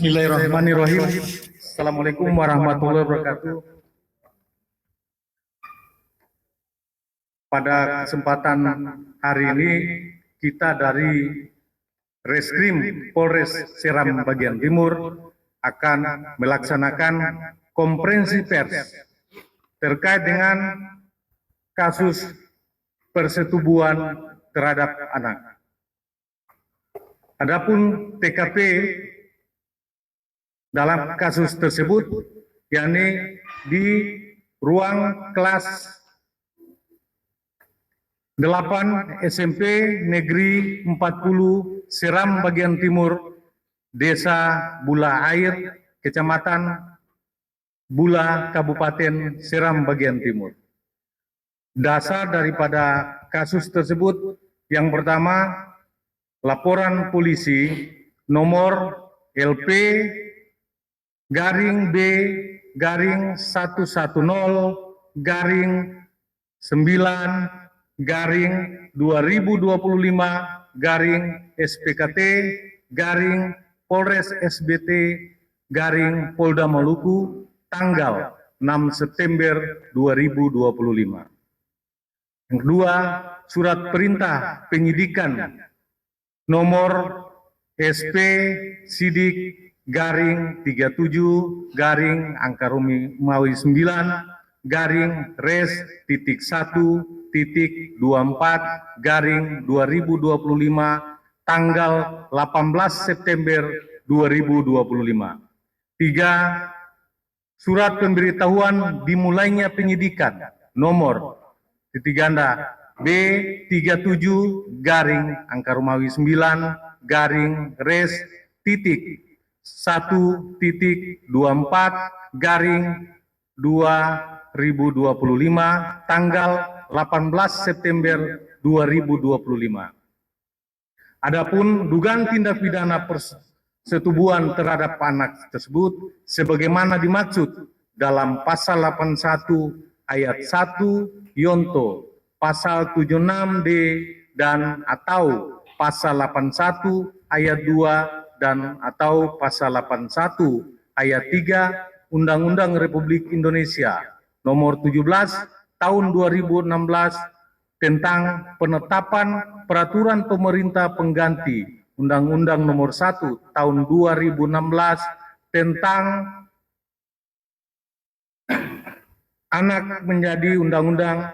Bismillahirrahmanirrahim. Assalamualaikum warahmatullahi wabarakatuh. Pada kesempatan hari ini kita dari Reskrim Polres Seram bagian Timur akan melaksanakan konferensi pers terkait dengan kasus persetubuhan terhadap anak. Adapun TKP dalam kasus tersebut, yakni di ruang kelas 8 SMP Negeri 40 Seram bagian Timur, Desa Bula Air, Kecamatan Bula, Kabupaten Seram bagian Timur. Dasar daripada kasus tersebut, yang pertama, laporan polisi nomor LP garing B garing 110 garing 9 garing 2025 garing SPKT garing Polres SBT garing Polda Maluku tanggal 6 September 2025. Yang kedua, surat perintah penyidikan nomor SP Sidik garing 37 garing angka Romawi 9 garing res titik 1 titik 24 garing 2025 tanggal 18 September 2025. 3. Surat pemberitahuan dimulainya penyidikan nomor titik ganda B37 garing angka Romawi 9 garing res titik 1 titik 24 garing 2025 tanggal 18 September 2025. Adapun dugaan tindak pidana persetubuhan terhadap anak tersebut sebagaimana dimaksud dalam pasal 81 ayat 1 Yonto, pasal 76D dan atau pasal 81 ayat 2 dan atau pasal 81 ayat 3 Undang-Undang Republik Indonesia nomor 17 tahun 2016 tentang penetapan peraturan pemerintah pengganti Undang-Undang nomor 1 tahun 2016 tentang anak menjadi undang-undang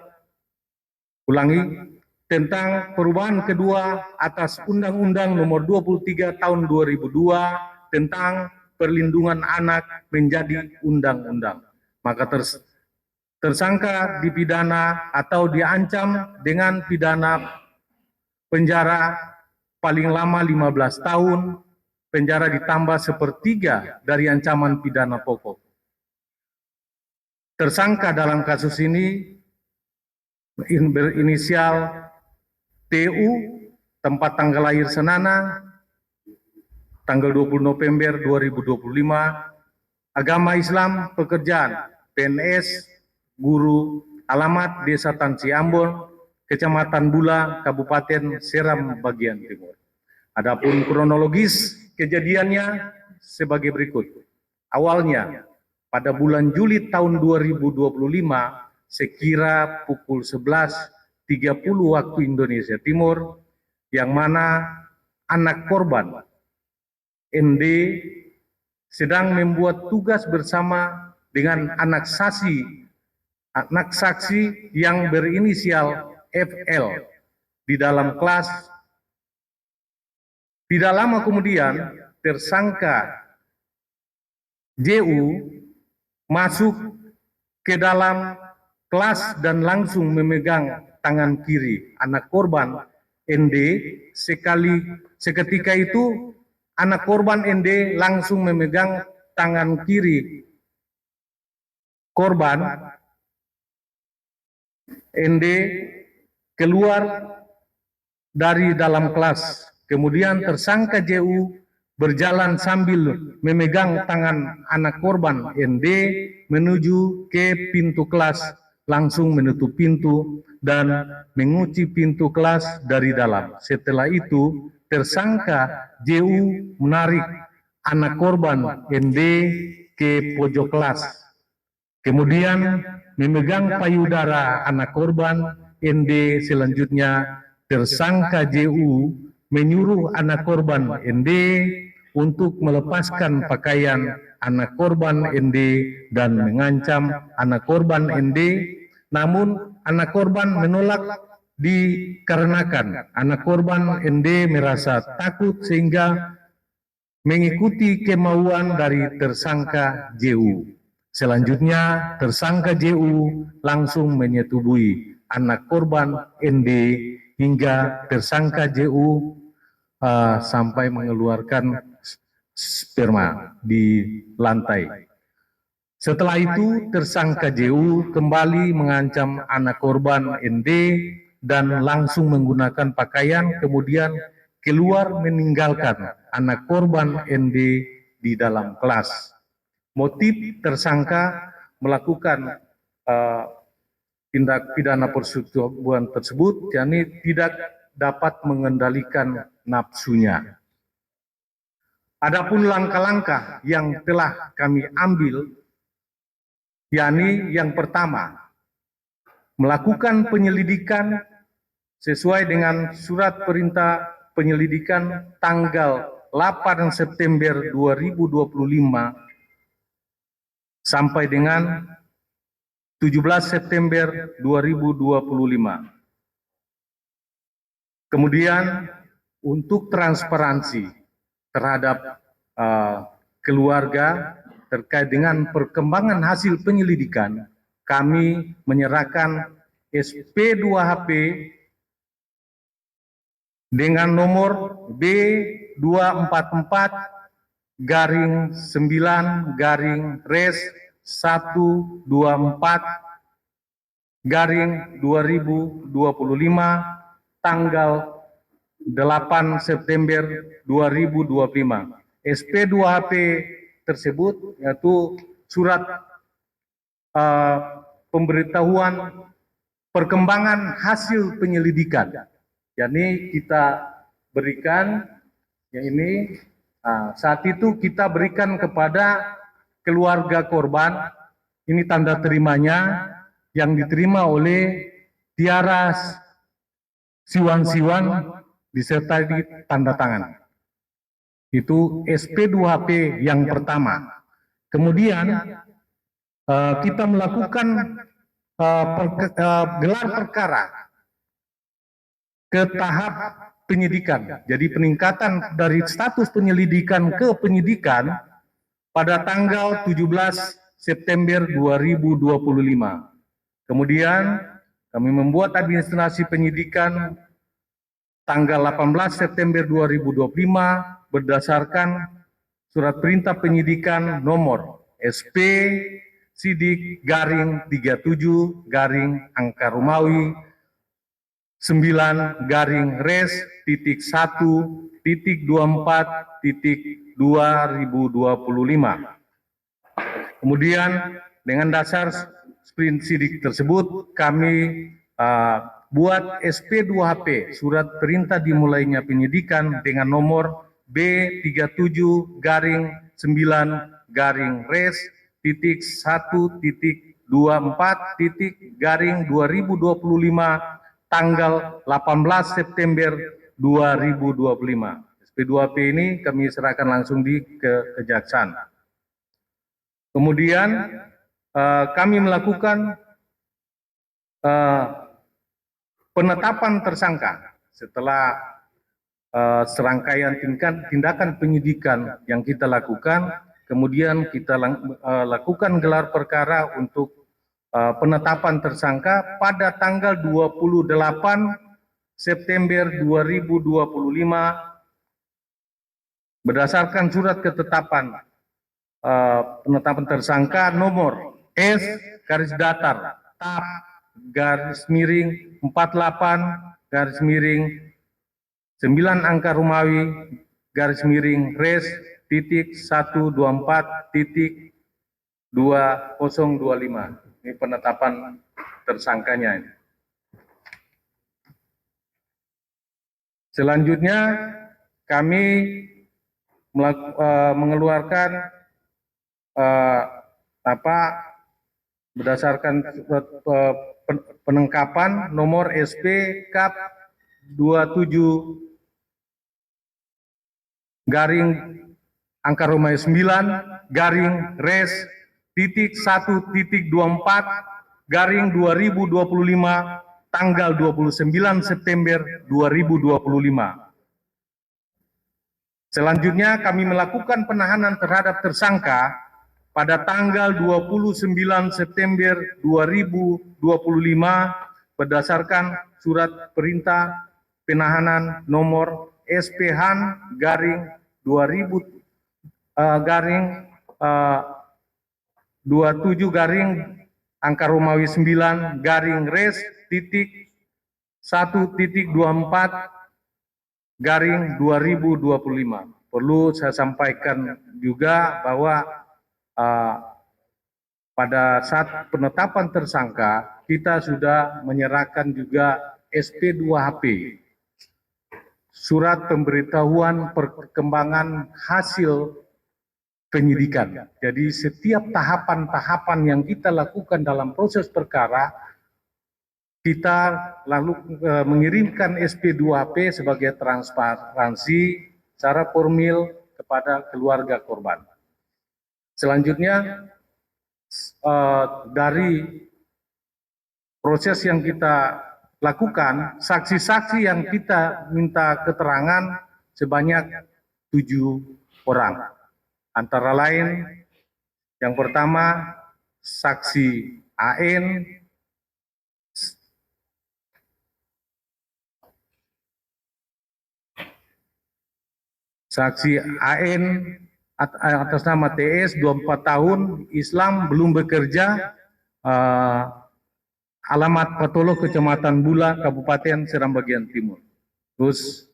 tentang perubahan kedua atas Undang-Undang nomor 23 tahun 2002 tentang perlindungan anak menjadi undang-undang. Maka tersangka dipidana atau diancam dengan pidana penjara paling lama 15 tahun, penjara ditambah sepertiga dari ancaman pidana pokok. Tersangka dalam kasus ini berinisial TU, tempat tanggal lahir Senana, tanggal 20 November 2025, agama Islam, pekerjaan, PNS, guru, alamat Desa Tansi Ambon, Kecamatan Bula, Kabupaten Seram bagian Timur. Adapun kronologis kejadiannya sebagai berikut. Awalnya, pada bulan Juli tahun 2025, sekira pukul 11.30 waktu Indonesia Timur, yang mana anak korban ND sedang membuat tugas bersama dengan anak saksi yang berinisial FL di dalam kelas. Tidak lama kemudian tersangka JU masuk ke dalam kelas dan langsung memegang tangan kiri anak korban ND. Seketika itu anak korban ND langsung memegang tangan kiri korban ND keluar dari dalam kelas. Kemudian tersangka JU berjalan sambil memegang tangan anak korban ND menuju ke pintu kelas, langsung menutup pintu dan mengunci pintu kelas dari dalam. Setelah itu tersangka JU menarik anak korban ND ke pojok kelas. Kemudian memegang payudara anak korban ND. Selanjutnya tersangka JU menyuruh anak korban ND untuk melepaskan pakaian anak korban ND dan mengancam anak korban ND. Namun anak korban menolak dikarenakan anak korban ND merasa takut sehingga mengikuti kemauan dari tersangka JU. Selanjutnya tersangka JU langsung menyetubuhi anak korban ND hingga tersangka JU sampai mengeluarkan sperma di lantai. Setelah itu tersangka JU kembali mengancam anak korban ND dan langsung menggunakan pakaian kemudian keluar meninggalkan anak korban ND di dalam kelas. Motif tersangka melakukan tindak pidana persetubuhan tersebut yakni tidak dapat mengendalikan nafsunya. Adapun langkah-langkah yang telah kami ambil, yakni yang pertama, melakukan penyelidikan sesuai dengan surat perintah penyelidikan tanggal 8 September 2025 sampai dengan 17 September 2025. Kemudian untuk transparansi terhadap keluarga terkait dengan perkembangan hasil penyelidikan, kami menyerahkan SP2HP dengan nomor B244-9-res124-2025 tanggal 8 September 2025. SP2HP tersebut yaitu surat pemberitahuan perkembangan hasil penyelidikan, yakni kita berikan yang ini saat itu kita berikan kepada keluarga korban. Ini tanda terimanya yang diterima oleh Tiara Siwan disertai tanda tangan. Itu SP2HP yang pertama. Kemudian kita melakukan gelar perkara ke tahap penyidikan. Jadi peningkatan dari status penyelidikan ke penyidikan pada tanggal 17 September 2025. Kemudian kami membuat administrasi penyidikan tanggal 18 September 2025 berdasarkan surat perintah penyidikan nomor SP Sidik garing 37 garing angka Romawi 9 garing res titik 1 titik 24 titik 2025. Kemudian dengan dasar sprint sidik tersebut kami buat SP2HP surat perintah dimulainya penyidikan dengan nomor B37 garing 9 garing res titik 1 titik 24 titik garing 2025 tanggal 18 September 2025. SP2HP ini kami serahkan langsung di kejaksaan. Kemudian kami melakukan penetapan tersangka setelah serangkaian tindakan penyidikan yang kita lakukan, kemudian kita lakukan gelar perkara untuk penetapan tersangka pada tanggal 28 September 2025 berdasarkan surat ketetapan penetapan tersangka nomor S garis datar TAP garis miring 48 garis miring 9 angka Romawi garis miring res titik 124 titik 2025. Ini penetapan tersangkanya. Selanjutnya kami mengeluarkan berdasarkan penangkapan nomor SP Kap 27 garing angka Romawi 9 garing res titik 1.24 garing 2025 tanggal 29 September 2025. Selanjutnya kami melakukan penahanan terhadap tersangka pada tanggal 29 September 2025 berdasarkan surat perintah penahanan nomor SPH garing 2000 garing 27 garing angka Romawi 9 garing res titik 1.24 garing 2025. Perlu saya sampaikan juga bahwa pada saat penetapan tersangka kita sudah menyerahkan juga SP2HP, surat pemberitahuan perkembangan hasil penyidikan. Jadi setiap tahapan-tahapan yang kita lakukan dalam proses perkara, kita lalu mengirimkan SP2HP sebagai transparansi secara formil kepada keluarga korban. Selanjutnya dari proses yang kita lakukan, saksi-saksi yang kita minta keterangan sebanyak 7 orang. Antara lain yang pertama saksi AN, saksi AN atas nama TS 24 tahun, Islam, belum bekerja, alamat Patolo, Kecamatan Bula, Kabupaten Seram Bagian Timur. Terus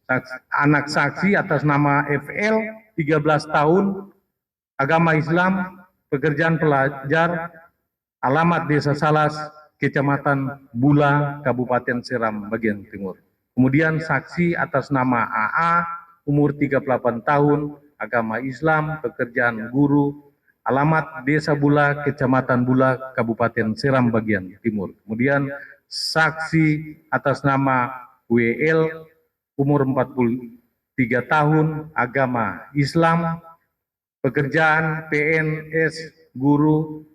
anak saksi atas nama FL 13 tahun, agama Islam, pekerjaan pelajar, alamat Desa Salas, Kecamatan Bula, Kabupaten Seram Bagian Timur. Kemudian saksi atas nama AA, umur 38 tahun, agama Islam, pekerjaan guru, alamat Desa Bula, Kecamatan Bula, Kabupaten Seram Bagian Timur. Kemudian saksi atas nama WL, umur 43 tahun, agama Islam, pekerjaan PNS guru,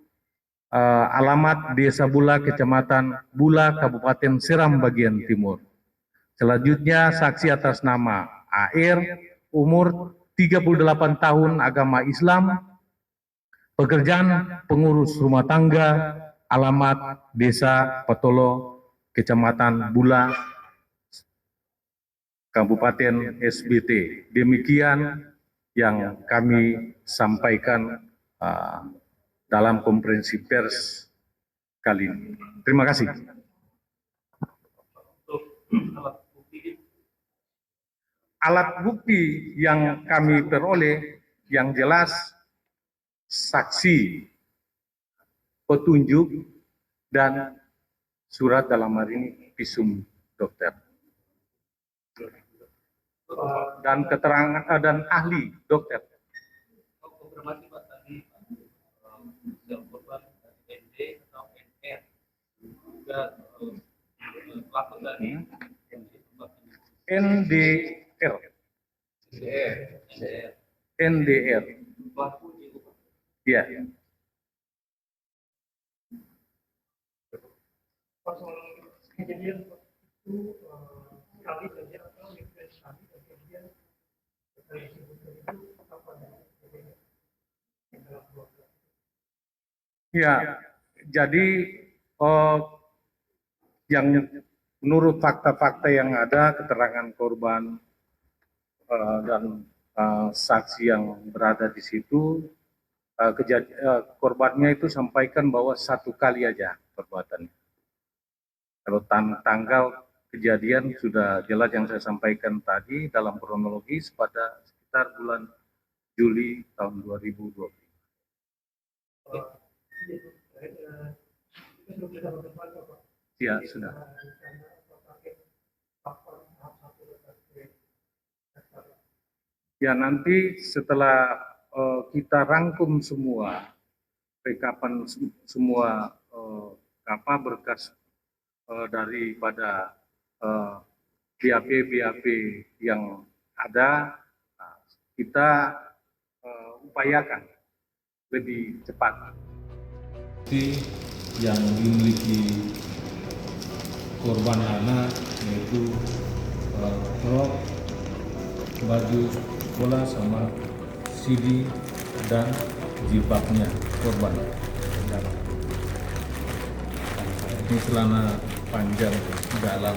alamat Desa Bula, Kecamatan Bula, Kabupaten Seram Bagian Timur. Selanjutnya saksi atas nama AR, umur 38 tahun, agama Islam, pekerjaan pengurus rumah tangga, alamat Desa Patolo, Kecamatan Bula, Kabupaten SBT. Demikian yang kami sampaikan dalam konferensi pers kali ini. Terima kasih. Alat bukti yang kami peroleh yang jelas saksi, petunjuk, dan surat dalam hari ini visum dokter. Dan keterangan dan ahli dokter. Konfirmasi Pak tadi korban ND atau NR juga pelaku dari NDR. NDR. Ya. Kejadian itu sekali saja atau sekali kejadian Ya, jadi yang menurut fakta-fakta yang ada, keterangan korban dan saksi yang berada di situ, korbannya itu sampaikan bahwa satu kali aja perbuatannya. Kalau tanggal kejadian sudah jelas yang saya sampaikan tadi dalam kronologis pada sekitar bulan Juli tahun 2020. Ya, sudah. Ya nanti setelah kita rangkum semua rekapan semua berkas daripada BAP yang ada, nah, kita upayakan lebih cepat. Yang dimiliki korban anak yaitu rok, baju sekolah sama CD dan jilbabnya korban. Dan ini celana panjang dalam.